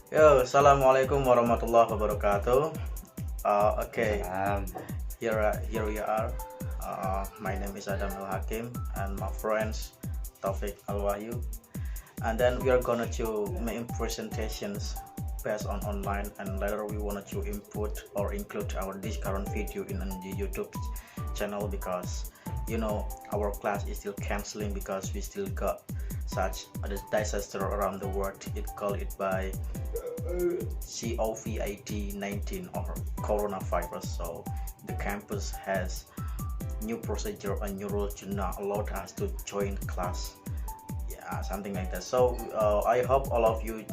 Yo, assalamualaikum warahmatullahi wabarakatuh. Okay, Salam. here we are. My name is Adam Al Hakim and my friends Taufik Al Wahyu, and then we are gonna to make presentations based on online, and later we wanna to input or include our this current video in the YouTube channel because our class is still canceling because we still got such a disaster around the world. It called it by COVID-19 or coronavirus. So the campus has new procedure and new rules to not allow us to join class. Yeah, something like that. So I hope all of you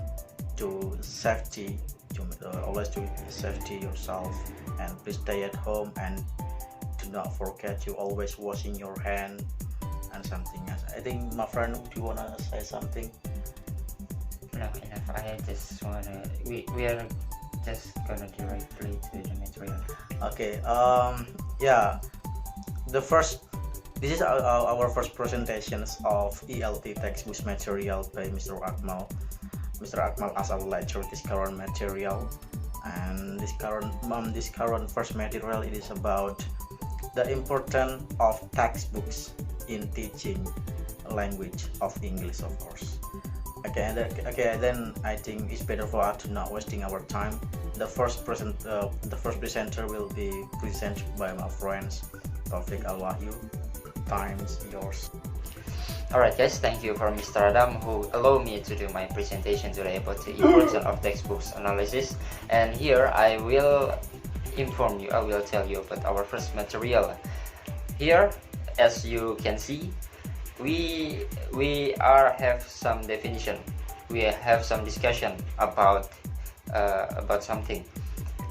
to safety, to always to safety yourself, and please stay at home and do not forget you always washing your hand and something else. I think my friend, do you wanna say something? No, enough. I just wanna. We are just gonna directly to the material. Okay. Yeah. The first. This is our first presentations of ELT textbook material by Mr. Akmal. Mr. Akmal as our lecturer this current material, and this current first material, it is about the importance of textbooks in teaching language of English, of course. Then I think it's better for us to not wasting our time. The first presenter will be presented by my friends Taufik Al Wahyu. Time's yours. Alright, guys. Thank you for Mr. Adam who allowed me to do my presentation today about the importance of textbooks analysis. And here I will inform you. I will tell you about our first material. Here, as you can see, we have some definition. We have some discussion about something.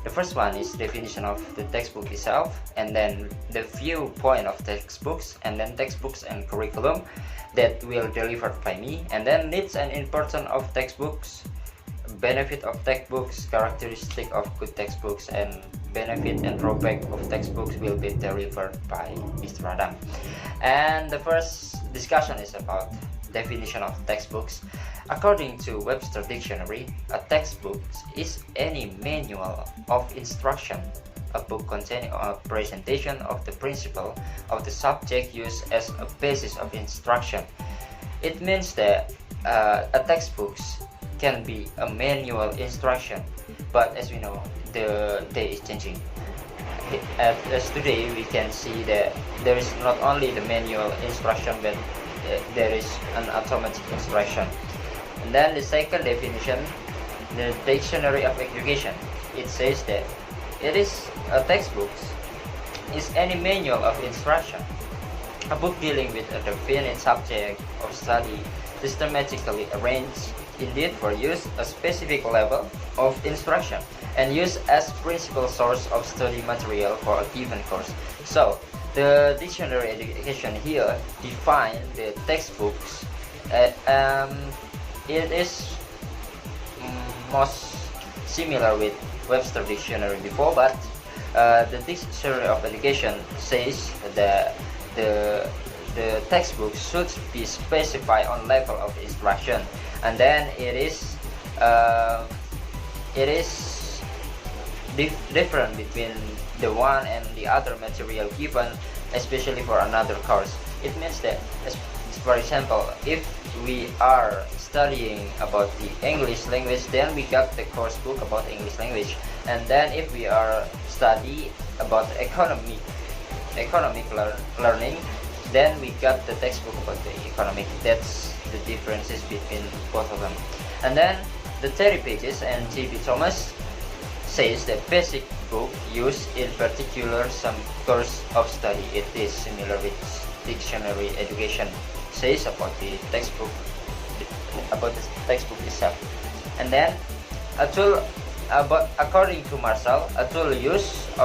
The first one is definition of the textbook itself, and then the viewpoint of textbooks, and then textbooks and curriculum that will delivered by me, and then needs and importance of textbooks, benefit of textbooks, characteristic of good textbooks, and benefit and drawback of textbooks will be delivered by Mr. Adam. And the first discussion is about definition of textbooks. According to Webster Dictionary, a textbook is any manual of instruction, a book containing a presentation of the principle of the subject used as a basis of instruction. It means that a textbook can be a manual instruction, but as we know, the day is changing. As today we can see that there is not only the manual instruction, but there is an automatic instruction. And then the second definition, the Dictionary of Education, it says that it is a textbook is any manual of instruction, a book dealing with a definite subject of study, systematically arranged indeed for use a specific level of instruction and used as principal source of study material for a given course. So the dictionary education here define the textbooks. It is most similar with Webster Dictionary before, but the Dictionary of Education says that the textbook should be specified on level of instruction, and then it is different between the one and the other material given, especially for another course. It means that, for example, if we are studying about the English language, then we got the course book about English language, and then if we are study about economic learning, then we got the textbook about the economic. That's the differences between both of them. And then the 30 pages and J.B. Thomas says the basic book used in particular some course of study. It is similar with dictionary education says about the textbook itself. And then a tool, according to Marshall, a tool used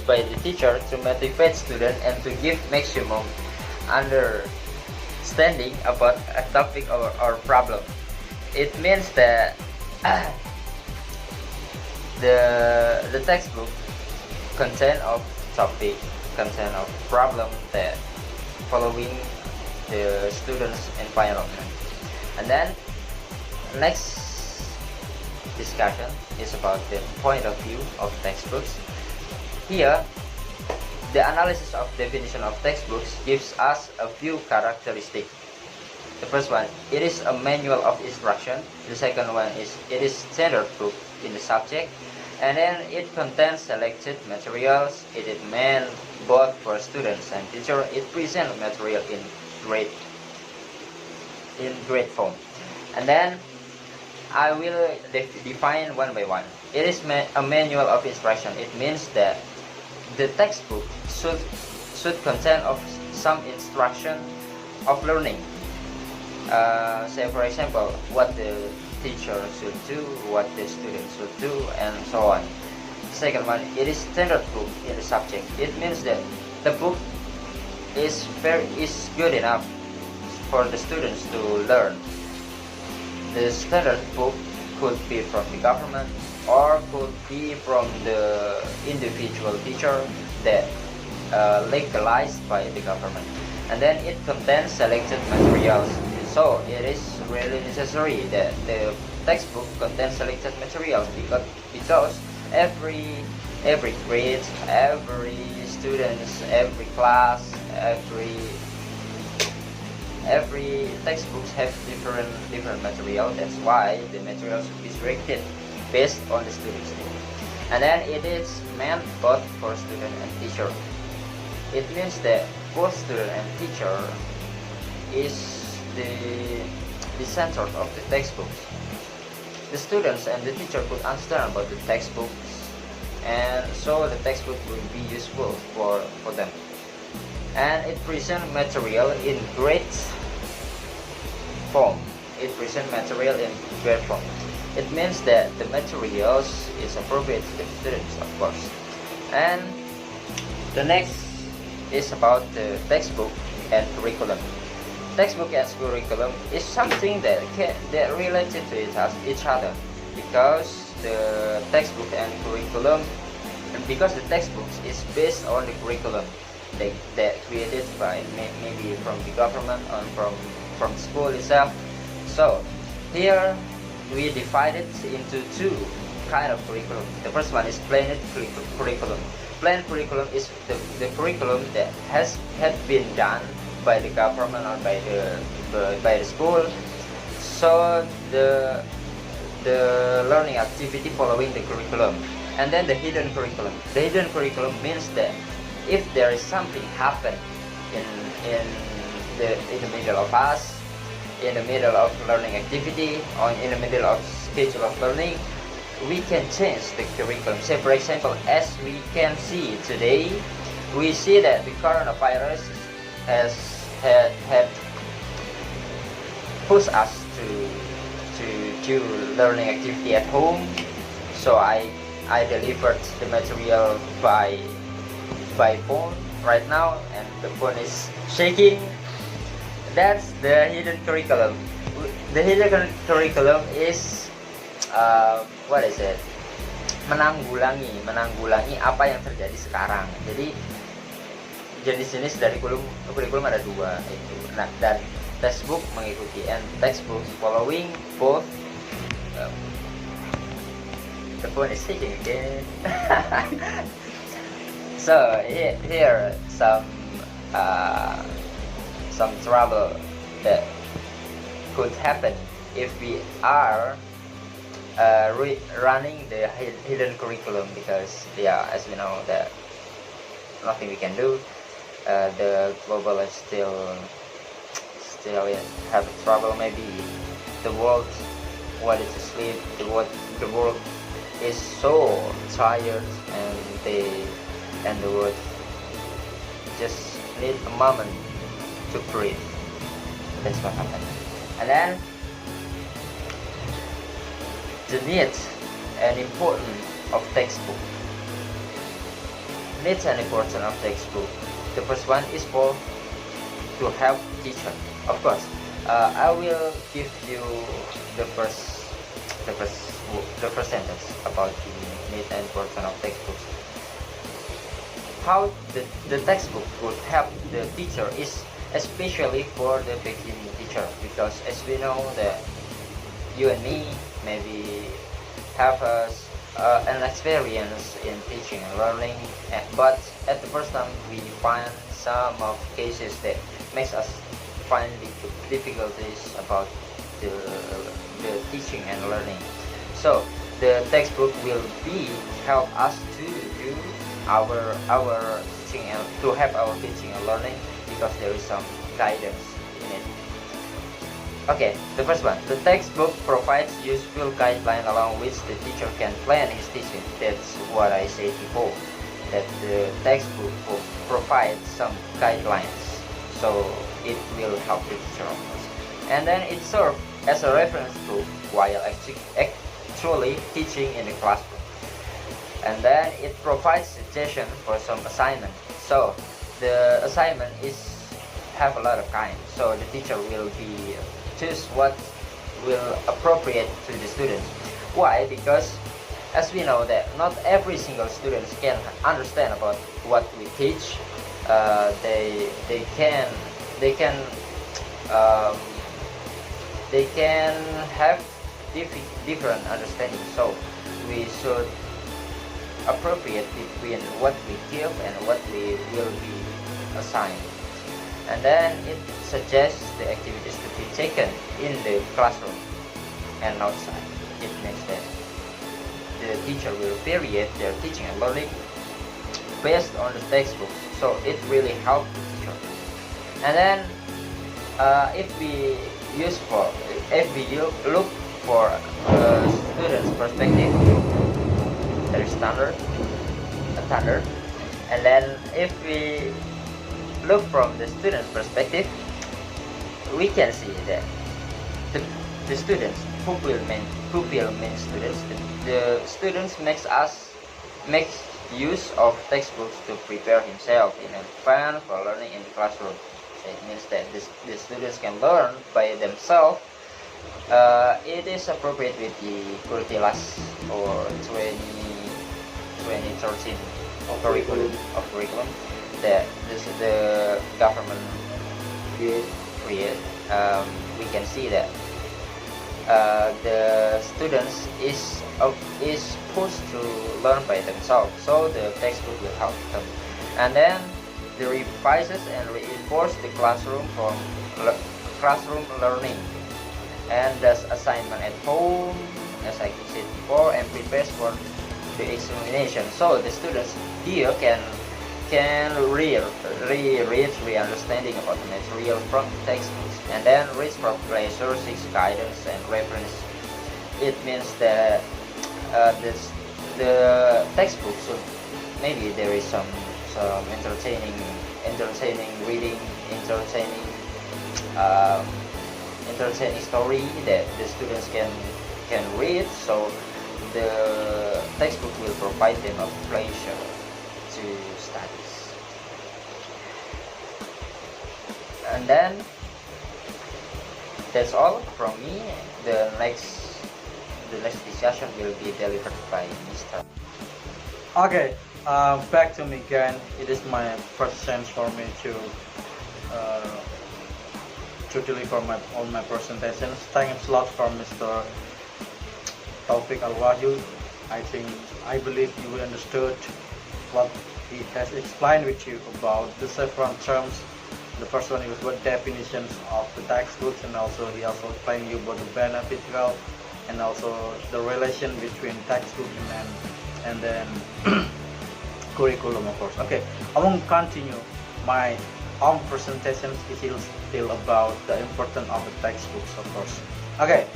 by the teacher to motivate students and to give maximum understanding about a topic or problem. It means that the textbook contain of topic, content of problem that following the students' environment. And then next discussion is about the point of view of textbooks. Here, the analysis of definition of textbooks gives us a few characteristics. The first one, it is a manual of instruction. The second one is it is standard book in the subject. And then it contains selected materials. It is meant both for students and teacher. It presents material in grade form. And then I will define one by one. It is a manual of instruction. It means that the textbook should contain of some instruction of learning. Say for example, what the teacher should do, what the student should do, and so on. Second one, it is standard book in the subject. It means that the book is good enough for the students to learn. The standard book could be from the government or could be from the individual teacher that legalized by the government. And then it contains selected materials. So it is really necessary that the textbook contains selected materials because every grade, every students, every class, every textbooks have different material. That's why the material should be selected based on the student's need. And then it is meant both for student and teacher. It means that both student and teacher is the center of the textbooks. The students and the teacher could understand about the textbooks, and so the textbook will be useful for them. And it presents material in grade form. It presents material in grade form. It means that the materials is appropriate to the students, of course. And the next is about the textbook and curriculum. Textbook and curriculum is something that related to each other, because the textbook and curriculum, because the textbooks is based on the curriculum that created by maybe from the government or from school itself. So here we divide it into two kind of curriculum. The first one is planned curriculum. Planned curriculum is the curriculum that had been done by the government or by the school. So the learning activity following the curriculum. And then the hidden curriculum. The hidden curriculum means that if there is something happen in the middle of us, in the middle of learning activity, or in the middle of schedule of learning, we can change the curriculum. Say for example, as we can see today, we see that the coronavirus had pushed us to do learning activity at home. So I delivered the material by phone right now, and the phone is shaking. That's the hidden curriculum. The hidden curriculum is what is it? Menanggulangi apa yang terjadi sekarang. Jadi jenis-jenis dari kurikulum ada dua itu. Nah, dan textbook mengikuti, and textbook following both. The phone is shaking again. So here some trouble that could happen if we are running the hidden curriculum, because as we know that nothing we can do. The global is still have trouble. Maybe the world wanted to sleep. The world is so tired, and the world just need a moment to breathe. That's what happened. And then the need and importance of textbook. Needs and importance of textbook. The first one is to help teacher. Of course, I will give you the first sentence about the need and importance of textbooks. How the textbook would help the teacher is especially for the beginning teacher, because as we know that you and me maybe have an experience in teaching and learning, but at the first time we find some of cases that makes us find difficulties about the, the teaching and learning. So the textbook will be help us to do our teaching and to have our teaching and learning, because there is some guidance in it. Okay, the first one. The textbook provides useful guidelines along which the teacher can plan his teaching. That's what I said before, that the textbook will provide some guidelines, so it will help the teacher, of course. And then it serves as a reference book while actually teaching in the classroom. And then it provides suggestions for some assignment. So the assignment is have a lot of kind, so the teacher will be choose what will appropriate to the students. Why? Because as we know that not every single student can understand about what we teach. They can have different understanding. So we should appropriate between what we give and what we will be assigned. And then it suggests the activities to be taken in the classroom and outside. It means that the teacher will variate their teaching and learning based on the textbooks, so it really helps the teacher. And then if we look for a student's perspective, there is standard, and then if we look from the student's perspective, we can see that the students, pupil means students, the students make use of textbooks to prepare himself in advance for learning in the classroom. So it means that the students can learn by themselves. It is appropriate with the curriculum or 2013 curriculum that the government create. We can see that the students is supposed to learn by themselves, so the textbook will help them. And then the revises and reinforce the classroom learning, and does assignment at home, as I said before, and prepares for the examination. So the students here can re-understanding about the material from the textbooks, and then read for pleasure, seek guidance and reference. It means that the textbook should, maybe there is some entertaining reading, entertaining story that the students can read, so the textbook will provide them a pleasure to studies. And then that's all from me. The next discussion will be delivered by Mr. Okay, back to me again. It is my first chance for me to deliver all my presentations. Thanks a lot for Mr. Taufik Al-Wahyu. I believe you will understood what he has explained with you about the several terms. The first one is what definitions of the textbooks, and also he also explained you about the benefit and also the relation between textbook and then curriculum, of course. Okay, I won't continue my own presentation. It is still about the importance of the textbooks, of course. Okay,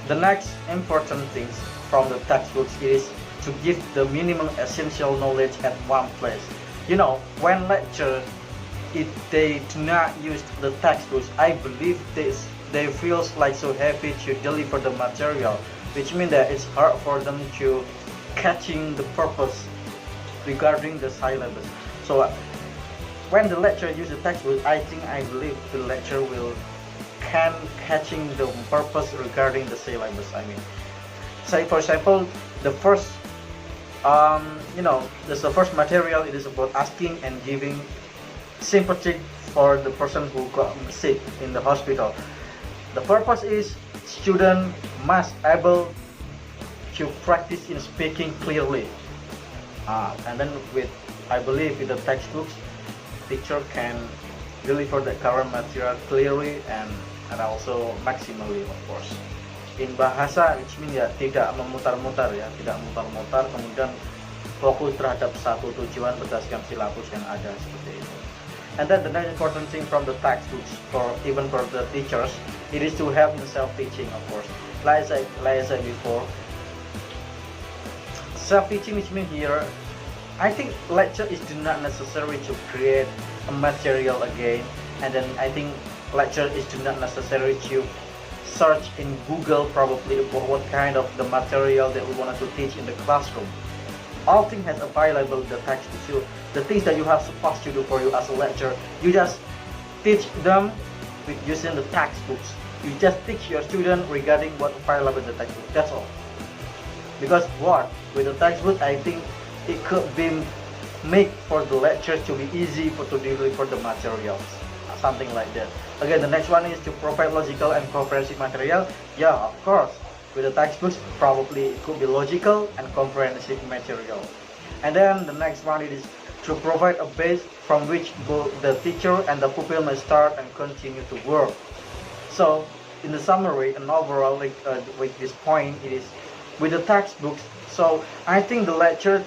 the next important things from the textbooks is to give the minimum essential knowledge at one place. You know, when lecture, if they do not use the textbooks, I believe they feel like so happy to deliver the material, which means that it's hard for them to catching the purpose regarding the syllabus. So when the lecturer uses the textbook, I believe the lecturer can catching the purpose regarding the syllabus. I mean, say for example, the first there's the first material. It is about asking and giving sympathy for the person who got sick in the hospital. The purpose is student must able to practice in speaking clearly. And then I believe with the textbooks, teacher can deliver the current material clearly and also maximally, of course. In bahasa, which means ya tidak memutar-mutar ya, tidak mutar-mutar, kemudian fokus terhadap satu tujuan berdasarkan silabus yang ada seperti itu. And then the next important thing from the textbooks, even for the teachers, it is to help in self-teaching, of course. Like I said before, self-teaching, which means here, I think lecture is not necessary to create a material again, and then I think lecture is not necessary to search in Google probably about what kind of the material that we wanted to teach in the classroom. All things has available in the textbook. So the things that you have supposed to do for you as a lecturer, you just teach them with using the textbooks. You just teach your student regarding what available in the textbook. That's all. Because what with the textbook, I think it could be made for the lecture to be easy to deliver the materials, something like that. Again, the next one is to provide logical and comprehensive material. Yeah, of course. With the textbooks, probably it could be logical and comprehensive material. And then the next one is to provide a base from which both the teacher and the pupil may start and continue to work. So, in the summary and overall, with this point, it is with the textbooks. So, I think the lecture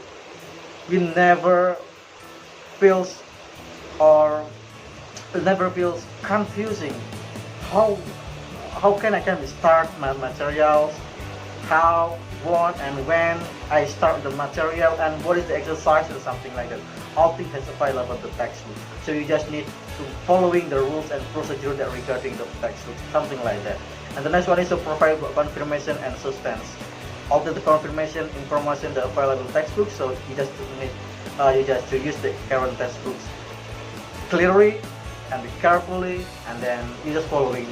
will never feels confusing. How can I start my materials, how, what, and when I start the material, and what is the exercise or something like that. All things is available in the textbook. So you just need to following the rules and procedure that regarding the textbook, something like that. And the next one is to provide confirmation and suspense. All the confirmation information that available textbook. So you just need to use the current textbooks clearly and carefully, and then you just following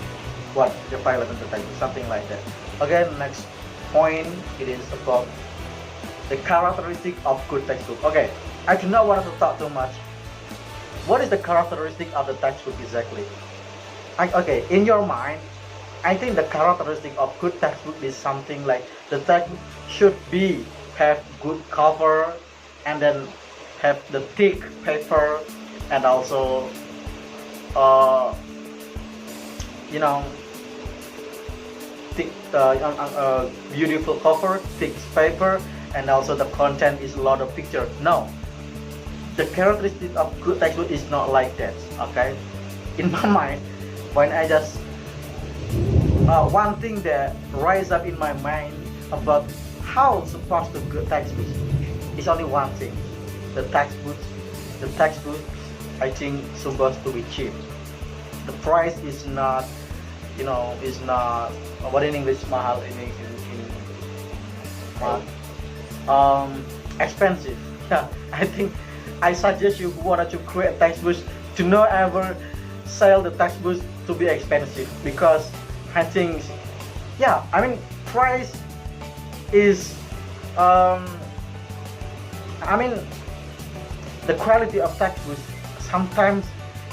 what the available in the textbook, something like that. Again, next point, it is about the characteristic of good textbook. Okay, I do not want to talk too much. What is the characteristic of the textbook exactly? Okay, in your mind, I think the characteristic of good textbook is something like the textbook should have good cover, and then have the thick paper, and also thick, beautiful cover, thick paper, and also the content is a lot of pictures. No, the characteristic of good textbook is not like that. Okay, in my mind, when I just one thing that rise up in my mind about how supposed to good textbook is only one thing. The textbooks, I think supposed to be cheap. The price is not, is not what in English mahal expensive. Yeah, I think I suggest you who wanted to create textbooks to not ever sell the textbooks to be expensive, because I think, yeah, I mean price is the quality of textbooks sometimes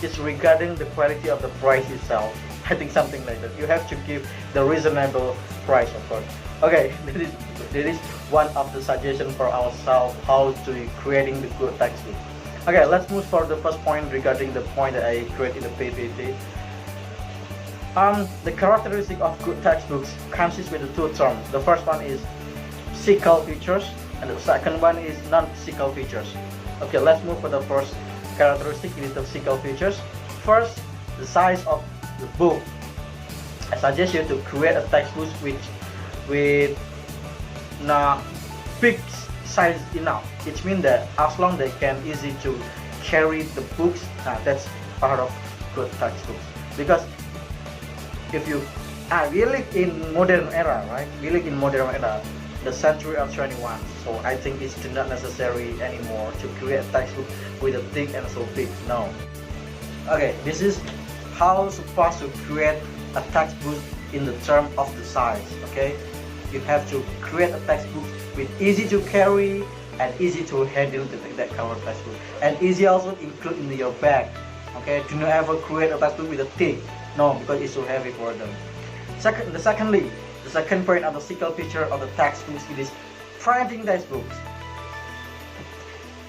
is regarding the quality of the price itself. I think something like that. You have to give the reasonable price, of course. Okay, this is one of the suggestions for ourselves how to creating the good textbook. Okay, let's move for the first point regarding the point that I created in the PPT. The characteristic of good textbooks consists with the two terms. The first one is physical features, and the second one is non-physical features. Okay, let's move for the first characteristic. It is the physical features. First, the size of the book. I suggest you to create a textbook with not big size enough. It means that as long they can easy to carry the books, that's part of good textbooks. Because if you we live in modern era, right? We live in modern era, the century of 21. So I think it's not necessary anymore to create a textbook with a thick and so big. No. Okay, this is how supposed to create a textbook in the term of the size. Okay, you have to create a textbook with easy to carry and easy to handle that cover textbook, and easy also include in your bag. Okay, do not ever create a textbook with a thick. No, because it's so heavy for them. Secondly, the second point of the single feature of the textbooks is printing textbooks.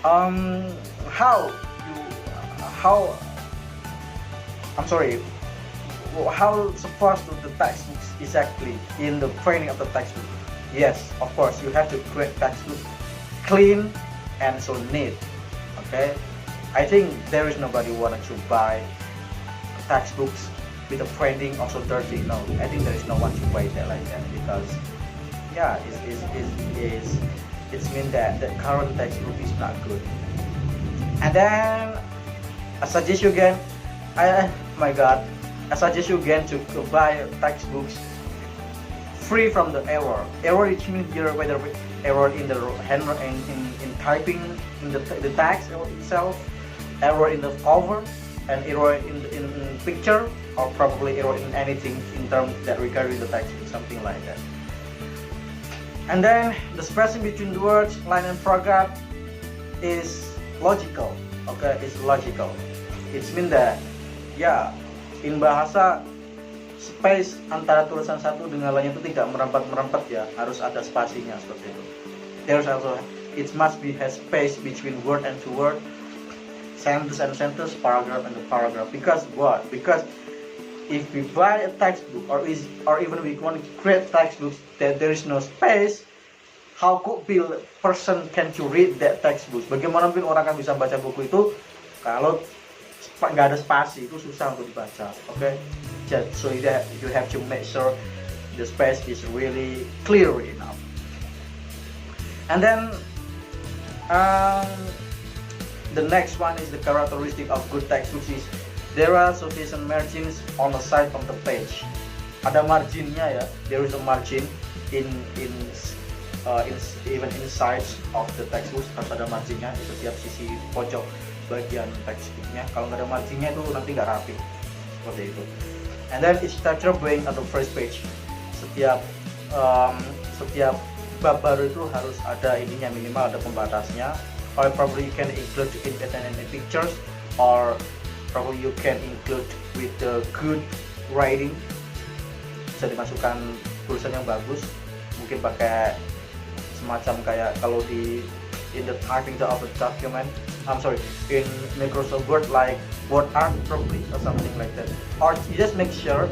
How you how I'm sorry, how supposed to the textbooks exactly in the printing of the textbook? Yes, of course, you have to create textbooks clean and so neat. Okay, I think there is nobody wanted to buy textbooks with the printing also dirty. No, I think there is no one to buy that like that, because yeah, it's mean that the current textbook is not good. And then I suggest you again, my God, I suggest you again to buy textbooks free from the error. Error, it means here whether error in the hand in typing in the text itself, error in the cover, and error in picture, or probably error in anything in terms that regarding the textbook, something like that. And then the spacing between the words, line and paragraph is logical. Okay, it's logical. It means that ya, in bahasa space antara tulisan satu dengan lainnya itu tidak merempat ya, harus ada spasinya seperti itu. There's also, it must be has space between word and to word, sentence and sentence, paragraph and the paragraph. Because what? Because if we buy a textbook or even we want to create textbooks that there is no space, how could be a person can to read that textbook? Bagaimana pun orang akan bisa baca buku itu kalau nggak ada spasi, itu susah untuk dibaca. Okay, so you have to make sure the space is really clear enough. And then the next one is the characteristic of good textbooks is there are sufficient margins on the side of the page. Ada marginnya ya. There is a margin in even inside of the textbook, harus ada marginnya di setiap sisi pojok bagian textbooknya. Kalau nggak ada marginnya itu nanti nggak rapi seperti itu. And then each chapter being at the first page. Setiap bab baru itu harus ada ininya, minimal ada pembatasnya. Or probably you can include in pictures, or probably you can include with the good writing, bisa dimasukkan tulisan yang bagus, mungkin pakai semacam kayak kalau in the typing of a document, in Microsoft Word, like word art probably or something like that. Or you just make sure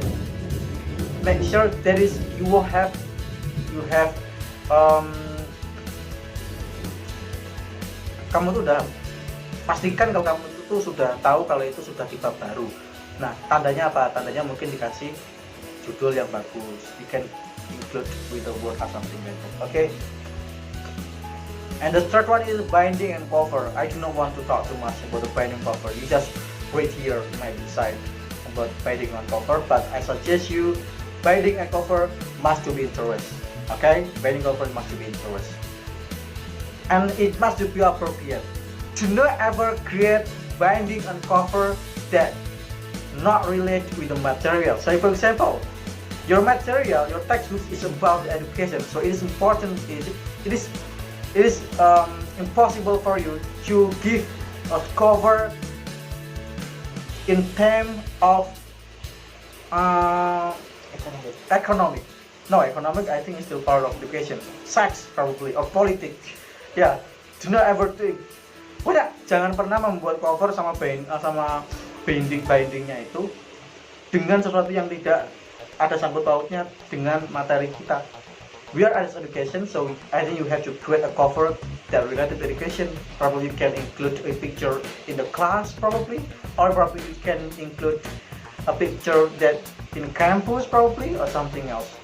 that is you have kamu tuh udah pastikan kalau kamu itu sudah tahu kalau itu sudah di bab baru. Nah, tandanya apa? Tandanya mungkin dikasih judul yang bagus. You can include with the word or something like that. Okay. And the third one is binding and cover. I do not want to talk too much about the binding cover. You just read here, you might decide about binding and cover. But I suggest you binding and cover must to be interest. Okay, binding cover must to be interest. And it must be appropriate. Do not ever create binding and cover that not related with the material. So for example, your material, your textbook is about education, so it is important. It is impossible for you to give a cover in terms of economic. No, economic I think is still part of education. Sex probably, or politics. Ya, do not ever think. Udah, jangan pernah membuat cover sama bindingnya itu dengan sesuatu yang tidak ada sangkut pautnya dengan materi kita. We are as education, so I think you have to create a cover that related to education. Probably you can include a picture in the class, probably, or probably you can include a picture that in campus, probably, or something else.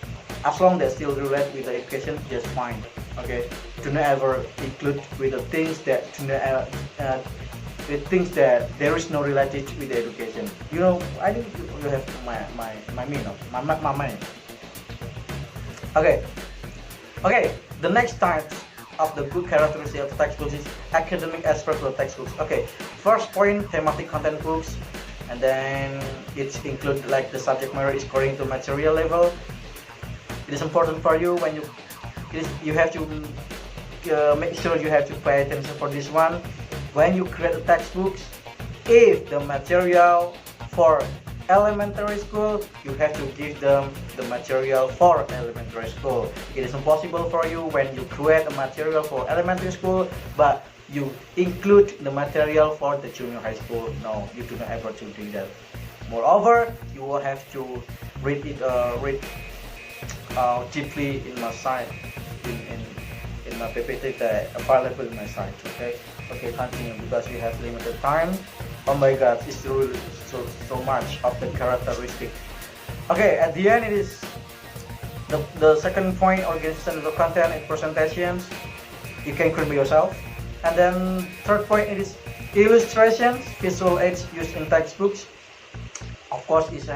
As long as still relate with the education, just fine. Okay, do not ever include with the things that there is no related with the education. You know, I think you have my meaning, my mind. Okay. The next type of the good characteristic of the textbooks is academic aspect of the textbooks. Okay, first point, thematic content books, and then it include like the subject matter is according to material level. It is important for you when you have to make sure you have to pay attention for this one when you create the textbooks. If the material for elementary school, you have to give them the material for elementary school. It is impossible for you when you create a material for elementary school, but you include the material for the junior high school. No, you do not ever to do that. Moreover, you will have to read it deeply in my site, in my PPT that available in my site. Okay, continue because we have limited time. Oh my God, it's really so much of the characteristic. Okay, at the end it is the second point, organization of the content and presentations. You can create yourself. And then third point it is illustrations, visual aids used in textbooks. Of course, it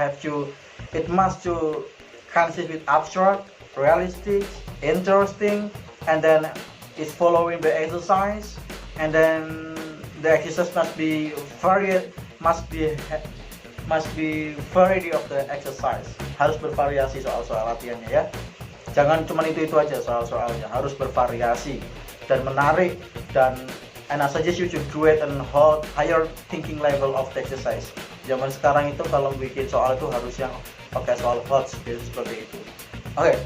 must to consist with abstract, realistic, interesting, and then it's following the exercise, and then the exercise must be variety of the exercise. Harus bervariasi soal-soal latihannya ya. Jangan cuma itu aja soal-soalnya, harus bervariasi dan menarik, and I suggest you to create a higher thinking level of the exercise. Zaman sekarang itu kalau bikin soal itu harus yang pakai soal hot seperti itu. Okay.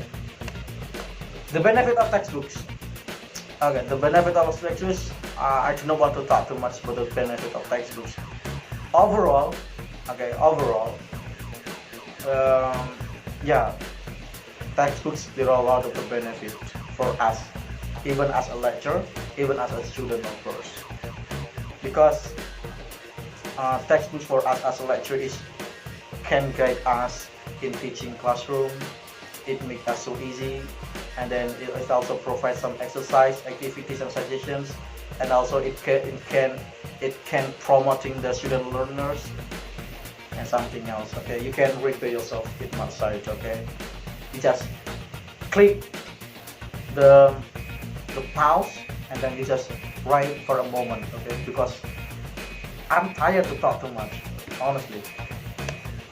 The benefit of textbooks. Okay, the benefit of textbooks. I do not want to talk too much about the benefit of textbooks. Overall, textbooks there are a lot of the benefit for us, even as a lecturer, even as a student of course, because textbooks for us as a lecturer can guide us in teaching classroom. It makes us so easy, and then it also provides some exercise, activities, and suggestions, and also it can promoting the student learners and something else. Okay, you can read by yourself with my site. Okay, you just click the pause and then you just write for a moment. Okay, because I'm tired to talk too much, honestly.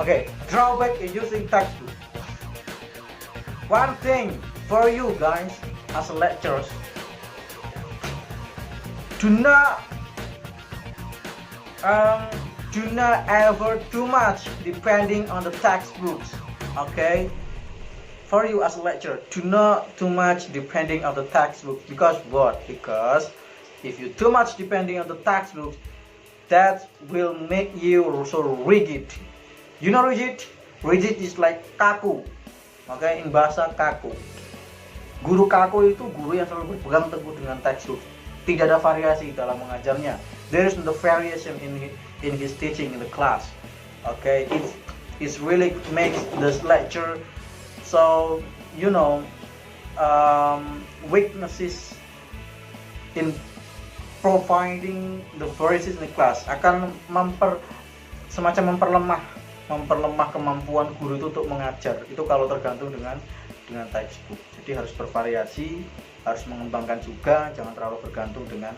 Okay, drawback in using textbook. One thing for you guys as lecturers, do not ever too much depending on the textbooks. Okay, for you as a lecturer, do not too much depending on the textbook. Because what? Because if you too much depending on the textbook, that will make you so rigid. You know rigid? Rigid is like kaku. Okay, in bahasa kaku. Guru kaku itu guru yang selalu berpegang teguh dengan textbook. Tidak ada variasi dalam mengajarnya. There is no variation in his teaching in the class. Okay, it really makes this lecture so weaknesses in providing the variations in the class akan semacam memperlemah kemampuan guru itu untuk mengajar. Itu kalau tergantung dengan textbook. Jadi harus bervariasi, harus mengembangkan juga, jangan terlalu bergantung dengan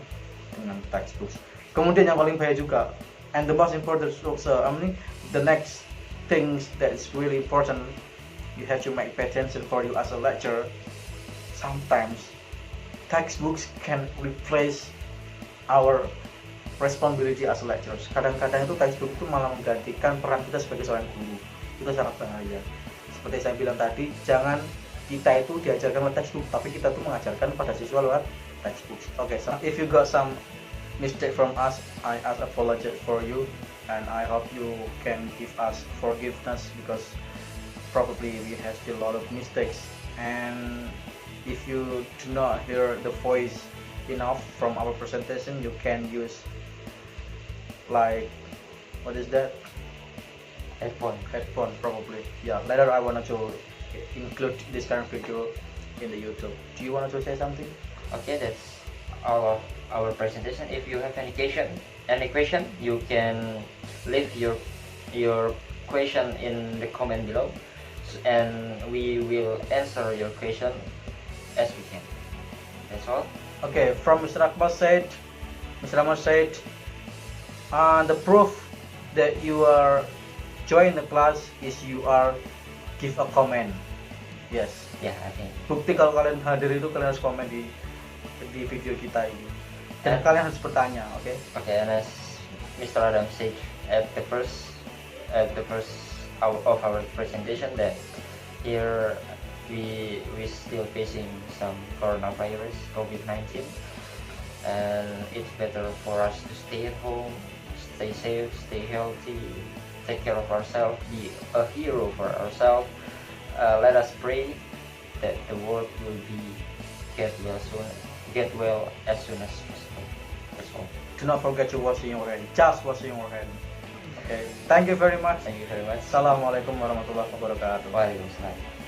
textbook. Kemudian yang paling bahaya juga, and the most important also, the next things that is really important, you have to make attention for you as a lecturer. Sometimes textbooks can replace our responsibility as lecturers. Kadang-kadang itu textbook itu malah menggantikan peran kita sebagai seorang guru. Itu sangat bahaya. Seperti saya bilang tadi, jangan kita itu diajarkan lewat textbook, tapi kita tuh mengajarkan pada siswa lewat textbook. Okay, so if you got some mistake from us, I ask apology for you, and I hope you can give us forgiveness because probably we have still a lot of mistakes. And if you do not hear the voice enough from our presentation, you can use like, what is that? Headphone probably. Yeah, later I wanted to include this kind of video in the YouTube. Do you want to say something? Okay, that's all of our presentation. If you have any question, you can leave your question in the comment below, and we will answer your question as we can. That's all. Okay, from Mr. Ahmad said, the proof that you are join the class is you are give a comment. Yes. Yeah, I think. Bukti kalau kalian hadir itu kalian harus komen di video kita ini. Dan kalian harus bertanya, oke? Okay, and as Mr. Adam said at the first of our presentation that here we still facing some coronavirus COVID-19, and it's better for us to stay at home, stay safe, stay healthy, take care of ourselves, be a hero for ourselves. Let us pray that the world will get well as soon as possible. That's all. Do not forget to washing your hand. Just washing your hand. Okay. Thank you very much. Thank you very much. Assalamualaikum warahmatullahi wabarakatuh. Waalaikumsalam.